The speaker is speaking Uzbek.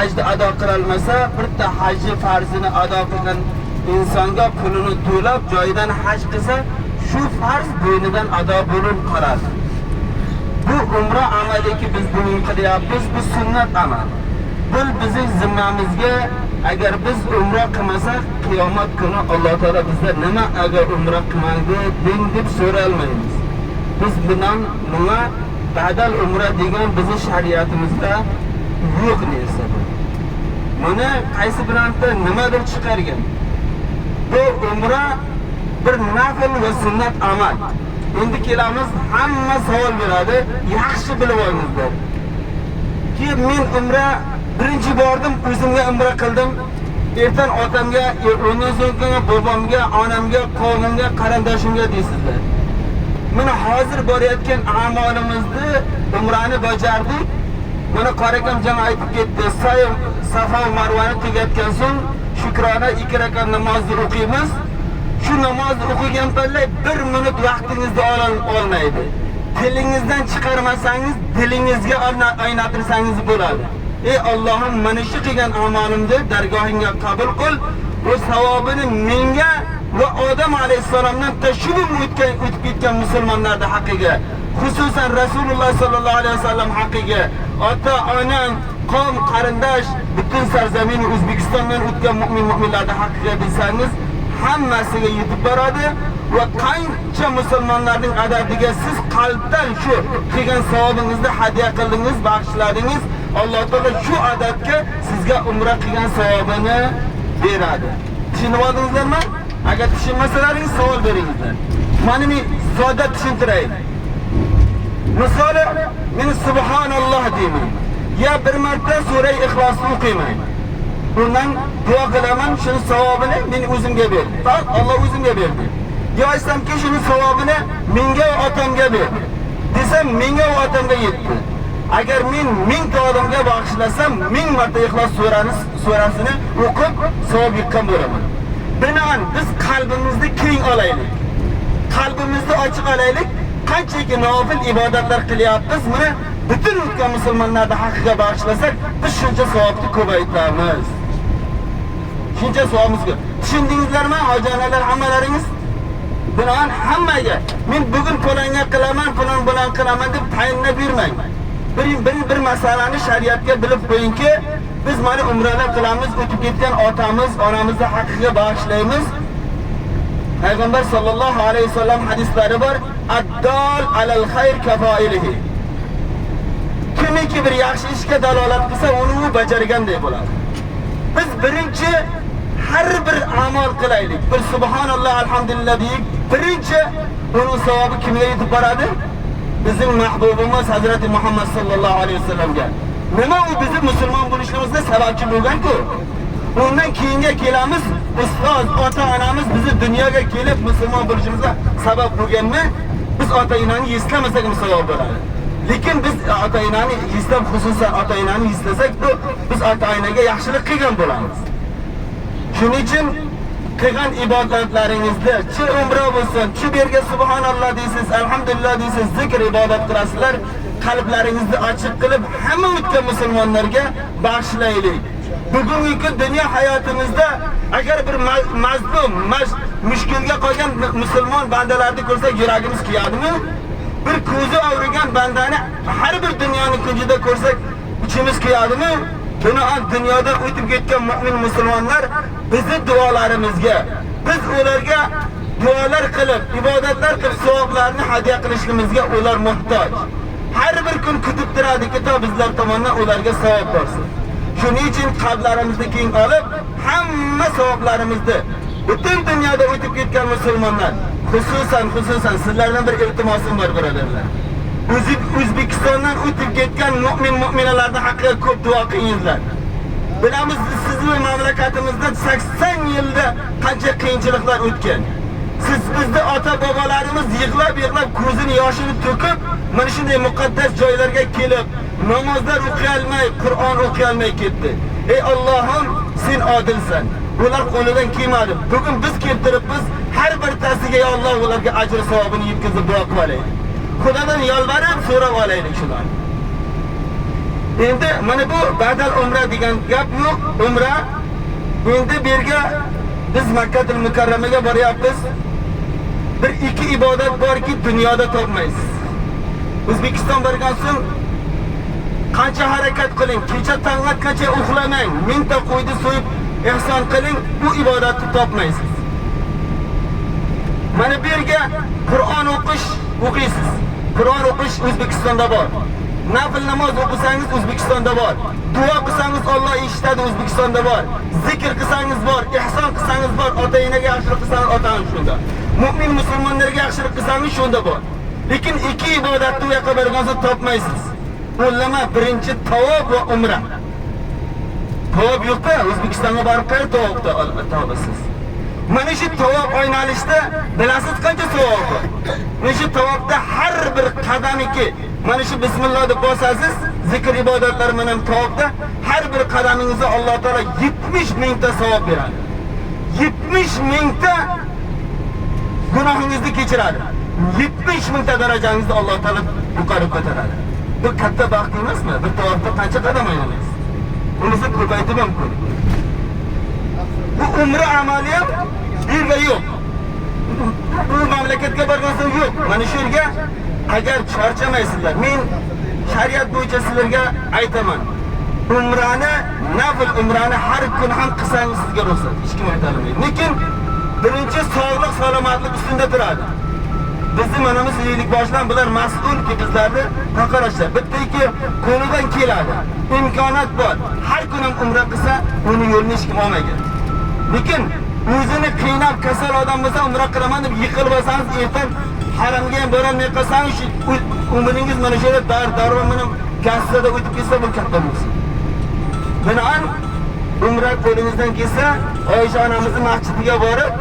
hajni ado qila olmasa, bitta hajni farzini ado qilgan insonga pulini to'lab joyidan haj qilsa, shu farz bo'ynidan ado bo'lib qoladi. Bu umra amaliki biz buni qilyapmiz, bu sunnat amal. Bu bizning zimmamizga, agar biz umra qilmasak, qiyomat kuni Alloh taolo bizdan nima agar umra qilmadi deb so'ralmaymiz. Biz bilan nima badal umra degan bizning shariatimizda yo'q narsa. Buni qaysi bironta nimadir chiqargan? Bu umra bir nafl va sunnat amal. Endi kelamiz, hamma savol beradi, yaxshi bilib olinglar. Ki men umra birinchi bordim, o'zimga umra qildim. Ertan otamga, undan so'ng bobomga, onamga, qavmimga, qarindoshimga deysizlar. Mana hozir borayotgan amalimizni umrani bajardik. Mana qarakam jam aytib ketdi. Safa va Marvani tugatgan so'ng shukrona 2 rakat namozni o'qiymiz. Shu namozni o'qigan paytda 1 minut vaqtingizni olmaydi. Tilingizdan chiqarmasangiz, dilingizga o'ynatirsangiz bo'ladi. Ey Allohim, mana shu qilgan amalimni dargohingga qabul qil. Bu savobini menga va Odam alayhisalomdan tashuvib o'tib ketgan musulmonlarning haqqiga, xususan Rasululloh sallallohu alayhi vasallam haqqiga, ota, onang, qavm, qarindosh, butun sarzamin O'zbekistondan o'tgan mu'minlarning haqqiga bilsangiz, hammasiga yetib boradi va qancha musulmonlarning adadiga siz qalbdan shu qilgan savobingizni hadya qildingiz, bag'ishladingiz, Alloh taolo shu adadga sizga umra qilgan savobini beradi. Tushunib oldingizlarmi? Agar tushunmasalaringiz savol beringizlar. Mana men sodda tushuntiray. Misol, men subhanalloh deyman. Ya bir marta sura Ixlosni o'qiyman. Bundan duo qilaman, shuni savobini men o'zimga ber. Faqat Alloh o'zimga berdi. Yo aytsamki, shuni savobini menga va otamga ber. Desam, menga va otamga yetdi. Agar men 1000 ta odamga bag'ishlasam, 1000 marta Ixlos surasini o'qib savob yutgan bo'laman. Binoan biz qalbimizni keng olaylik. Qalbimizni ochiq olaylik. Qanchaki nafil ibodatlar qilyapmiz, buni butun o'tgan musulmonlarning haqqiga bag'ishlasak, biz shuncha savobni ko'paytiramiz. Shuncha savobimiz. Tushundingizlarmi, hojonalar hammalaringiz? Binoan hammaga men bugun falonga qilaman, falon bilan qilaman deb tayinlab bermang. Bir masalani shariatga bilib qo'yingki, biz mana umralar qilamiz, o'tib ketgan otamiz, onamizni haqqiga bag'ishlaymiz. Payg'ambar sallallohu alayhi vasallam hadislari bor. Ad-dal alal xayr kafailihi. Kimiki bir yaxshi ishga dalolat qilsa, uni bajarganday bo'ladi. Biz birinchi har bir amal qilaylik. Bir subhanalloh, alhamdulillah deyik. Birinchi uning savobi kimga yetib boradi? Bizim mahbubimiz Hazreti Muhammad sallallohu alayhi vasallamga. Nima u bizni musulmon bo'lishimizga sababchi bo'lgan-ku? Undan keyinga kelamiz, ustoz, ota-onamiz bizni dunyoga kelib musulmon bo'lishimizga sabab bo'lganmi? Biz ota-onani eslamasak ham savob bo'ladi. Lekin biz ota-onani eslab, xususan ota-onani eslasak, biz ota-onaga yaxshilik qilgan bo'lamiz. Shuning uchun qilgan ibodatlaringizda, chi umra bo'lsin, chi berga subhanalloh deysiz, alhamdulillah deysiz, zikr ibodat qilasizlar, qalblaringizni ochiq qilib hamma o'tgan musulmonlarga bag'ishlaylik. Bugungi dunyo hayotimizda agar bir mazlum, mushkulga qolgan musulmon bandalarni ko'rsak, yuragimiz kuyadimi? Bir ko'zi og'rigan bandani har bir dunyoning kunjida ko'rsak, ichimiz kuyadimi? Binoan dunyoda o'tib ketgan mu'min musulmonlar bizning duolarimizga, biz ularga duolar qilib, ibodatlar qilib, savoblarni hadya qilishimizga ular muhtoj. Har bir kun kutib turadiki, to bizlar tomonidan ularga savob bersin. Shuning uchun qalblarimizni keng olib, hamma savoblarimizni butun dunyoda o'tib ketgan musulmonlar, xususan sizlardan bir iltimosim bor, birodarlar. O'zbekistondan o'tib ketgan mu'minalarning haqqiga ko'p duo qilingizlar. Bilamiz, sizning mamlakatimizda 80 yilda qancha qiyinchiliklar o'tgan. Siz bizni ota-bobolarimiz yig'lab ko'zini yoshini to'kib, mana shunday muqaddas joylarga kelib, namozlar o'qiy olmay, Qur'on o'qiy olmay ketdi. Ey Allohim, sen odilsan. Ular qo'lidan kelmadi. Bugun biz keltiribmiz, har birtasiga ya Alloh ularga ajr savobini yetkazib duo qilaylik. Xudodan yolvorib so'rab olaylik shularni. Endi mana bu badal umra degan gap yo'q. Umra endi berga biz Makkatul Mukarramaga boryapmiz. Bir iki ibodat borki dunyoda topmaysiz. O'zbekiston borgan so'ng qancha harakat qiling, kecha tong'atgacha uxlamang, mingta qo'yni so'yib ihson qiling, bu ibodatni topmaysiz. Mana bu yerga Qur'on o'qiysiz. Qur'on o'qish O'zbekistonda bor. Nafl namoz o'qisangiz O'zbekistonda bor. Duo qilsangiz Alloh eshitadi, O'zbekistonda bor. Zikr qilsangiz bor, ihson qilsangiz bor, ota-onaga yaxshilik qilsangiz ota-ona shunda. Mu'min musulmonlarga yaxshilik qilsangiz shunda bor. Lekin ikki ibodatni u yoqqa borgansiz topmaysiz. O'lama birinchi tavob va umra. Tavob yo'qda, O'zbekistonga borib qayerda tavobda albatta olasiz. Mana shu tavob o'ynalishda bilasiz qancha savob bor. Mana shu tavobda har bir qadamiki, mana shu bismillah deb bosasiz, zikr ibodatlar bilan tavobda har bir qadamingizga Alloh taolo 70 mingta savob beradi. 70 mingta gunohingizni kechiradi. 70 mingta darajangizni Alloh taolo yuqori ko'taradi. Bu katta baxt emasmi? Bir tavobda qancha qadam o'ynaysiz? Bunisi ko'paytib ham ko'ring. Bu umra amali ham yerga yo'q. Bu mamlakatga borgansiz yo'q. Mana shu yerga agar charchamaysizlar, men shariat bo'yicha sizlarga aytaman. Umrani, nafl umrani har kun ham qilsangiz sizga ruxsat. Hech kim aytolmaydi. Lekin birinchi sog'lik, salomatlik ustida turadi. Bizni manamiz yeylik boshlan bilan mas'ulki bizlarni haqorashlar. Bittaki qo'lidan keladi. İmkoniyat bor. Har kun ham umra qilsa, uni yo'lini hech kim olmaydi. Lekin o'zini qiynab kasal odam bo'lsa umra qilaman deb yiqilib olsangiz, ertan haramga ham borolmay qolsangiz, umringiz mana shu darva bilan kassada o'tib ketsa bu katta bo'lsin. Binoan umra qo'lingizdan kelsa, Oysha onamizning masjidiga borib